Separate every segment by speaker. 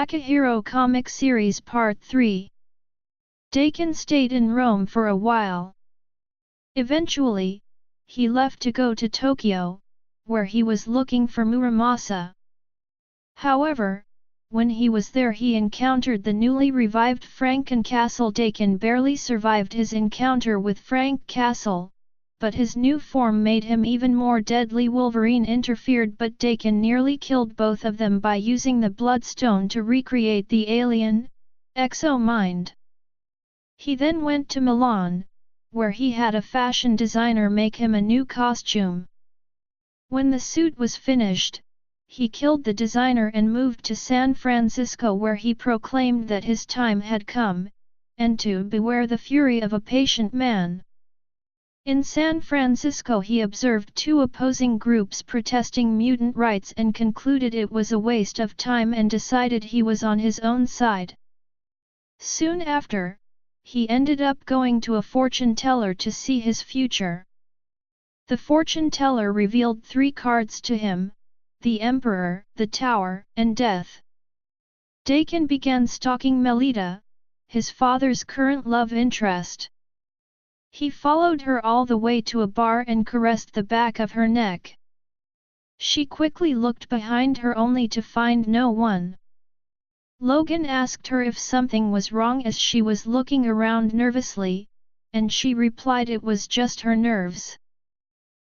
Speaker 1: Takahiro Comic Series Part 3. Dakin stayed in Rome for a while. Eventually, he left to go to Tokyo, where he was looking for Muramasa. However, when he was there he encountered the newly revived Franken Castle. Dakin barely survived his encounter with Frank Castle, but his new form made him even more deadly. Wolverine interfered, but Dakin nearly killed both of them by using the Bloodstone to recreate the alien, Exo-Mind. He then went to Milan, where he had a fashion designer make him a new costume. When the suit was finished, he killed the designer and moved to San Francisco, where he proclaimed that his time had come, and to beware the fury of a patient man. In San Francisco he observed two opposing groups protesting mutant rights and concluded it was a waste of time and decided he was on his own side. Soon after, he ended up going to a fortune teller to see his future. The fortune teller revealed 3 cards to him: the Emperor, the Tower, and Death. Dakin began stalking Melita, his father's current love interest. He followed her all the way to a bar and caressed the back of her neck. She quickly looked behind her only to find no one. Logan asked her if something was wrong as she was looking around nervously, and she replied it was just her nerves.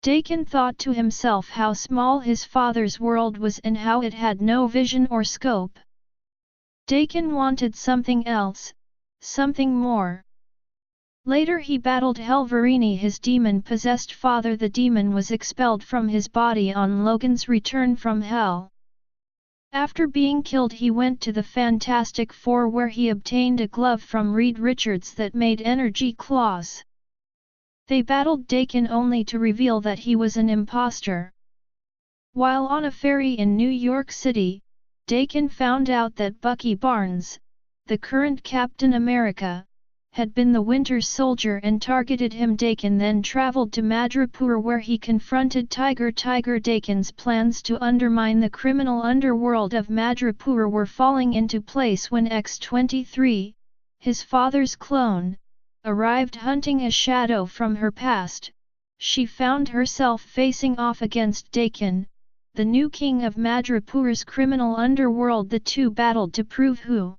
Speaker 1: Dakin thought to himself how small his father's world was and how it had no vision or scope. Dakin wanted something else, something more. Later he battled Helverini, his demon-possessed father. The demon was expelled from his body on Logan's return from Hell. After being killed he went to the Fantastic Four, where he obtained a glove from Reed Richards that made energy claws. They battled Dakin only to reveal that he was an imposter. While on a ferry in New York City, Dakin found out that Bucky Barnes, the current Captain America, had been the Winter Soldier and targeted him. Dakin then traveled to Madripoor, where he confronted Tiger. Dakin's plans to undermine the criminal underworld of Madripoor were falling into place when X-23, his father's clone, arrived hunting a shadow from her past. She found herself facing off against Dakin, the new king of Madripoor's criminal underworld. The two battled to prove who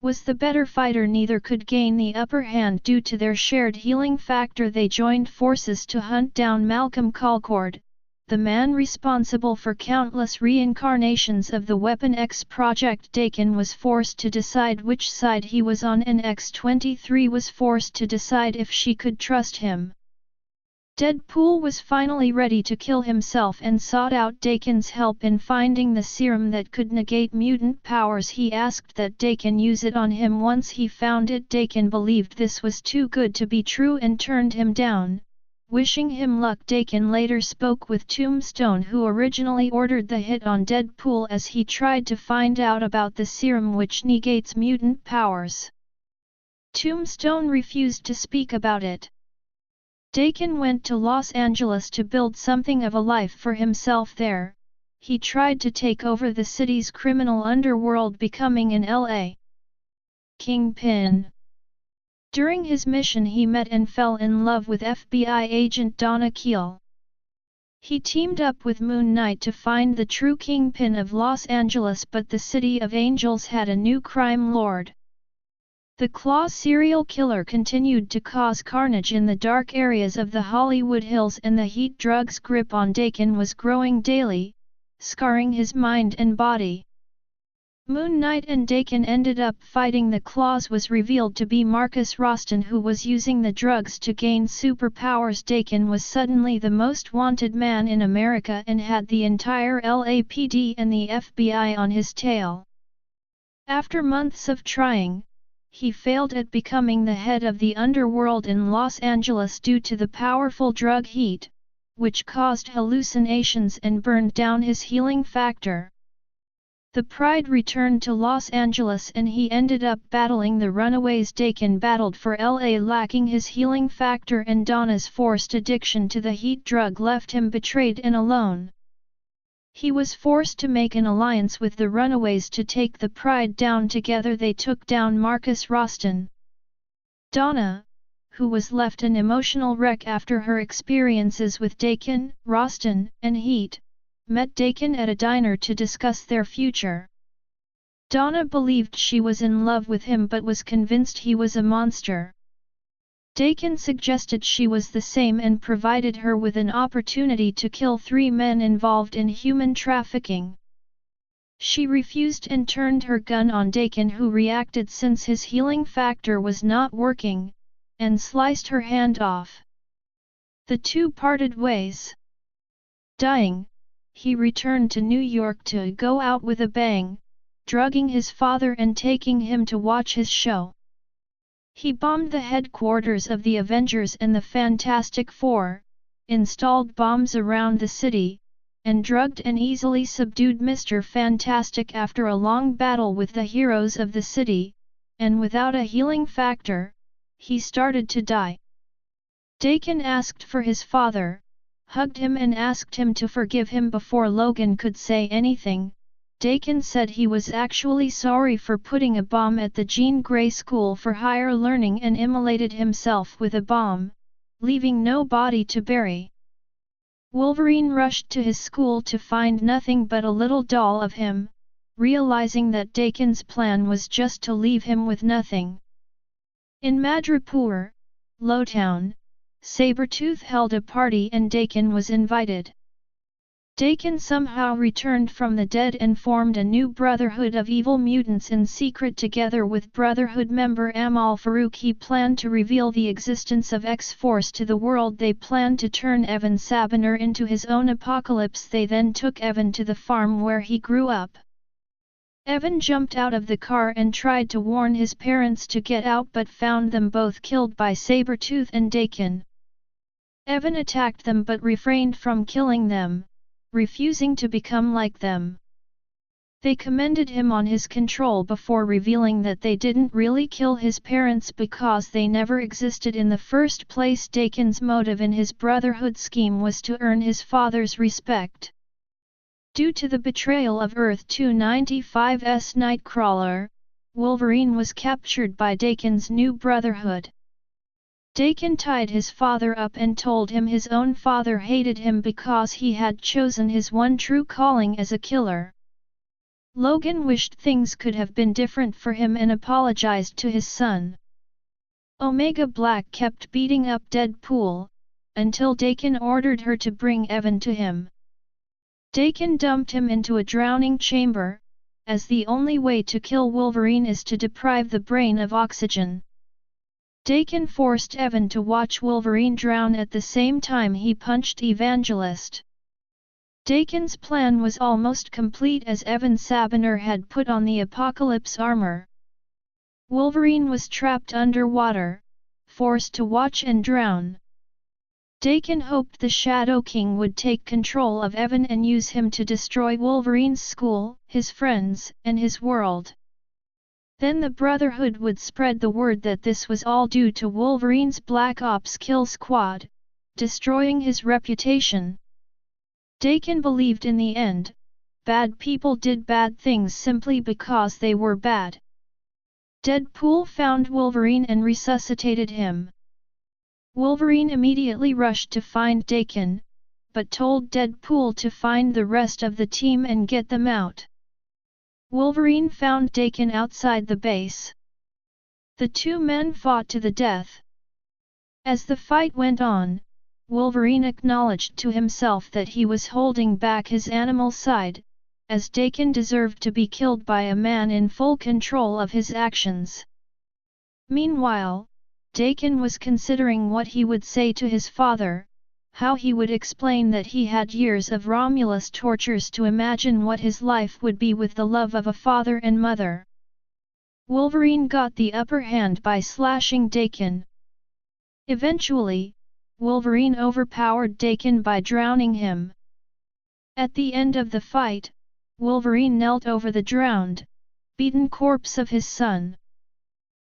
Speaker 1: was the better fighter. Neither could gain the upper hand due to their shared healing factor. They joined forces to hunt down Malcolm Colcord, the man responsible for countless reincarnations of the Weapon X project. Dakin was forced to decide which side he was on, and X-23 was forced to decide if she could trust him. Deadpool was finally ready to kill himself and sought out Dakin's help in finding the serum that could negate mutant powers. He asked that Dakin use it on him. Once he found it, Dakin believed this was too good to be true and turned him down, wishing him luck. Dakin later spoke with Tombstone, who originally ordered the hit on Deadpool as he tried to find out about the serum which negates mutant powers. Tombstone refused to speak about it. Dakin went to Los Angeles to build something of a life for himself there. He tried to take over the city's criminal underworld, becoming an L.A. Kingpin. During his mission he met and fell in love with FBI agent Donna Keel. He teamed up with Moon Knight to find the true Kingpin of Los Angeles, but the City of Angels had a new crime lord. The Claw serial killer continued to cause carnage in the dark areas of the Hollywood Hills, and the heat drug's grip on Dakin was growing daily, scarring his mind and body. Moon Knight and Dakin ended up fighting. The Claws was revealed to be Marcus Roston, who was using the drugs to gain superpowers. Dakin was suddenly the most wanted man in America and had the entire LAPD and the FBI on his tail. After months of trying, he failed at becoming the head of the underworld in Los Angeles due to the powerful drug heat, which caused hallucinations and burned down his healing factor. The Pride returned to Los Angeles and he ended up battling the Runaways. Dakin battled for LA, lacking his healing factor, and Donna's forced addiction to the heat drug left him betrayed and alone. He was forced to make an alliance with the runaways to take the Pride down. Together they took down Marcus Roston. Donna, who was left an emotional wreck after her experiences with Dakin, Roston, and Heat, met Dakin at a diner to discuss their future. Donna believed she was in love with him but was convinced he was a monster. Dakin suggested she was the same and provided her with an opportunity to kill 3 men involved in human trafficking. She refused and turned her gun on Dakin, who reacted since his healing factor was not working, and sliced her hand off. The two parted ways. Dying, he returned to New York to go out with a bang, drugging his father and taking him to watch his show. He bombed the headquarters of the Avengers and the Fantastic Four, installed bombs around the city, and drugged and easily subdued Mr. Fantastic after a long battle with the heroes of the city, and without a healing factor, he started to die. Dakin asked for his father, hugged him and asked him to forgive him before Logan could say anything. Dakin said he was actually sorry for putting a bomb at the Jean Grey School for Higher Learning and immolated himself with a bomb, leaving no body to bury. Wolverine rushed to his school to find nothing but a little doll of him, realizing that Dakin's plan was just to leave him with nothing. In Madripoor, Lowtown, Sabretooth held a party and Dakin was invited. Dakin somehow returned from the dead and formed a new Brotherhood of Evil Mutants in secret together with Brotherhood member Amal Farouk. He planned to reveal the existence of X-Force to the world. They planned to turn Evan Sabiner into his own Apocalypse. They then took Evan to the farm where he grew up. Evan jumped out of the car and tried to warn his parents to get out but found them both killed by Sabretooth and Dakin. Evan attacked them but refrained from killing them, refusing to become like them. They commended him on his control before revealing that they didn't really kill his parents because they never existed in the first place. Dakin's motive in his Brotherhood scheme was to earn his father's respect. Due to the betrayal of Earth-295's Nightcrawler, Wolverine was captured by Dakin's new Brotherhood. Dakin tied his father up and told him his own father hated him because he had chosen his one true calling as a killer. Logan wished things could have been different for him and apologized to his son. Omega Black kept beating up Deadpool, until Dakin ordered her to bring Evan to him. Dakin dumped him into a drowning chamber, as the only way to kill Wolverine is to deprive the brain of oxygen. Dakin forced Evan to watch Wolverine drown at the same time he punched Evangelist. Dakin's plan was almost complete as Evan Sabiner had put on the Apocalypse armor. Wolverine was trapped underwater, forced to watch and drown. Dakin hoped the Shadow King would take control of Evan and use him to destroy Wolverine's school, his friends, and his world. Then the Brotherhood would spread the word that this was all due to Wolverine's Black Ops Kill Squad, destroying his reputation. Dakin believed in the end, bad people did bad things simply because they were bad. Deadpool found Wolverine and resuscitated him. Wolverine immediately rushed to find Dakin, but told Deadpool to find the rest of the team and get them out. Wolverine found Dakin outside the base. The two men fought to the death. As the fight went on, Wolverine acknowledged to himself that he was holding back his animal side, as Dakin deserved to be killed by a man in full control of his actions. Meanwhile, Dakin was considering what he would say to his father, how he would explain that he had years of Romulus tortures to imagine what his life would be with the love of a father and mother. Wolverine got the upper hand by slashing Dakin. Eventually, Wolverine overpowered Dakin by drowning him. At the end of the fight, Wolverine knelt over the drowned, beaten corpse of his son.